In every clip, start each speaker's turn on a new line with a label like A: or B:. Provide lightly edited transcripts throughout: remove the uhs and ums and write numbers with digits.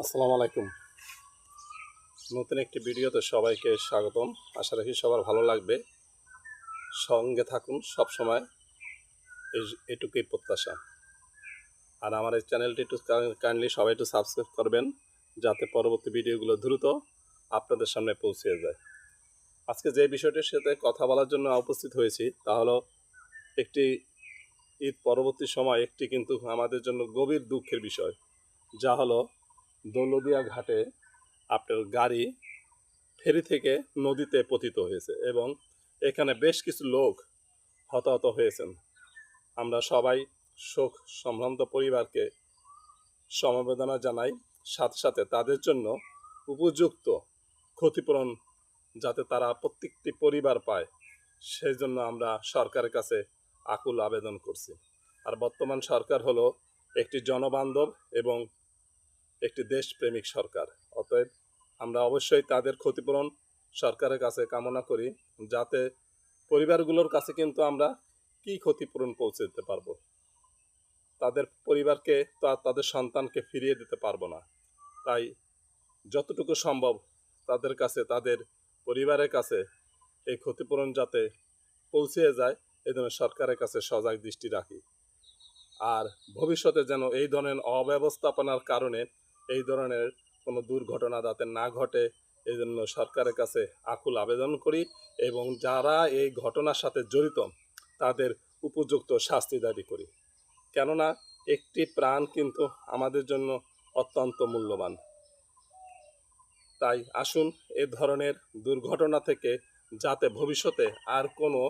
A: আসসালামু আলাইকুম। নতুন একটি ভিডিওতে সবাইকে স্বাগতম। আশা রাখি সবার ভালো লাগবে। সঙ্গে থাকুন সব সময়, এটুকুই প্রত্যাশা। আর আমার এই চ্যানেলটি একটু কাইন্ডলি সবাই একটু সাবস্ক্রাইব করবেন, যাতে পরবর্তী ভিডিওগুলো দ্রুত আপনাদের সামনে পৌঁছে যায়। আজকে যে বিষয়টির সাথে কথা বলার জন্য উপস্থিত হয়েছি তা হলো একটি ঈদ পরবর্তী সময় একটি কিন্তু আমাদের জন্য গভীর দুঃখের বিষয়, যা হলো দৌলতদিয়া ঘাটে আপনার গাড়ি ফেরি থেকে নদীতে পতিত হয়েছে এবং এখানে বেশ কিছু লোক হতাহত হয়েছেন। আমরা সবাই শোক সম্ভ্রান্ত পরিবারকে সমবেদনা জানাই, সাথে সাথে তাদের জন্য উপযুক্ত ক্ষতিপূরণ যাতে তারা প্রত্যেকটি পরিবার পায়, সেই জন্য আমরা সরকারের কাছে আকুল আবেদন করছি। আর বর্তমান সরকার হলো একটি জনবান্ধব এবং একটি দেশপ্রেমিক সরকার। অতএব আমরা অবশ্যই তাদের ক্ষতিপূরণ সরকারের কাছে কামনা করি, যাতে পরিবারগুলোর কাছে কিন্তু আমরা কি ক্ষতিপূরণ পৌঁছে দিতে পারবো, তাদের পরিবারকে তাদের সন্তানকে ফিরিয়ে দিতে পারবো না। তাই যতটুকু সম্ভব তাদের কাছে, তাদের পরিবারের কাছে এই ক্ষতিপূরণ যাতে পৌঁছে যায়, এই জন্য সরকারের কাছে সজাগ দৃষ্টি রাখি। আর ভবিষ্যতে যেন এই ধরনের অব্যবস্থাপনার কারণে এই ধরনের কোনো দুর্ঘটনা যাতে না ঘটে, এই জন্য সরকারের কাছে আকুল আবেদন করি এবং যারা এই ঘটনার সাথে জড়িত তাদের উপযুক্ত শাস্তি দাবি করি। কেননা একটি প্রাণ কিন্তু আমাদের জন্য অত্যন্ত মূল্যবান। তাই আসুন এ ধরনের দুর্ঘটনা থেকে যাতে ভবিষ্যতে আর কোনো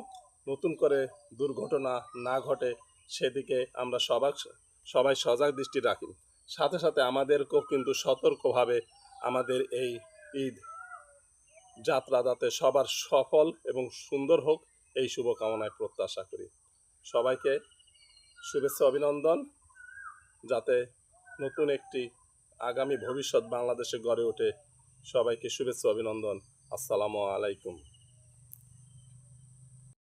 A: নতুন করে দুর্ঘটনা না ঘটে, সেদিকে আমরা সবাই সজাগ দৃষ্টি রাখি। সাথে সাথে আমাদেরকেও কিন্তু সতর্কভাবে আমাদের এই ঈদ যাত্রা যাতে সবার সফল এবং সুন্দর হোক, এই শুভকামনায় প্রত্যাশা করি। সবাইকে শুভেচ্ছা অভিনন্দন, যাতে নতুন একটি আগামী ভবিষ্যৎ বাংলাদেশে গড়ে ওঠে। সবাইকে শুভেচ্ছা অভিনন্দন। আসসালামু আলাইকুম।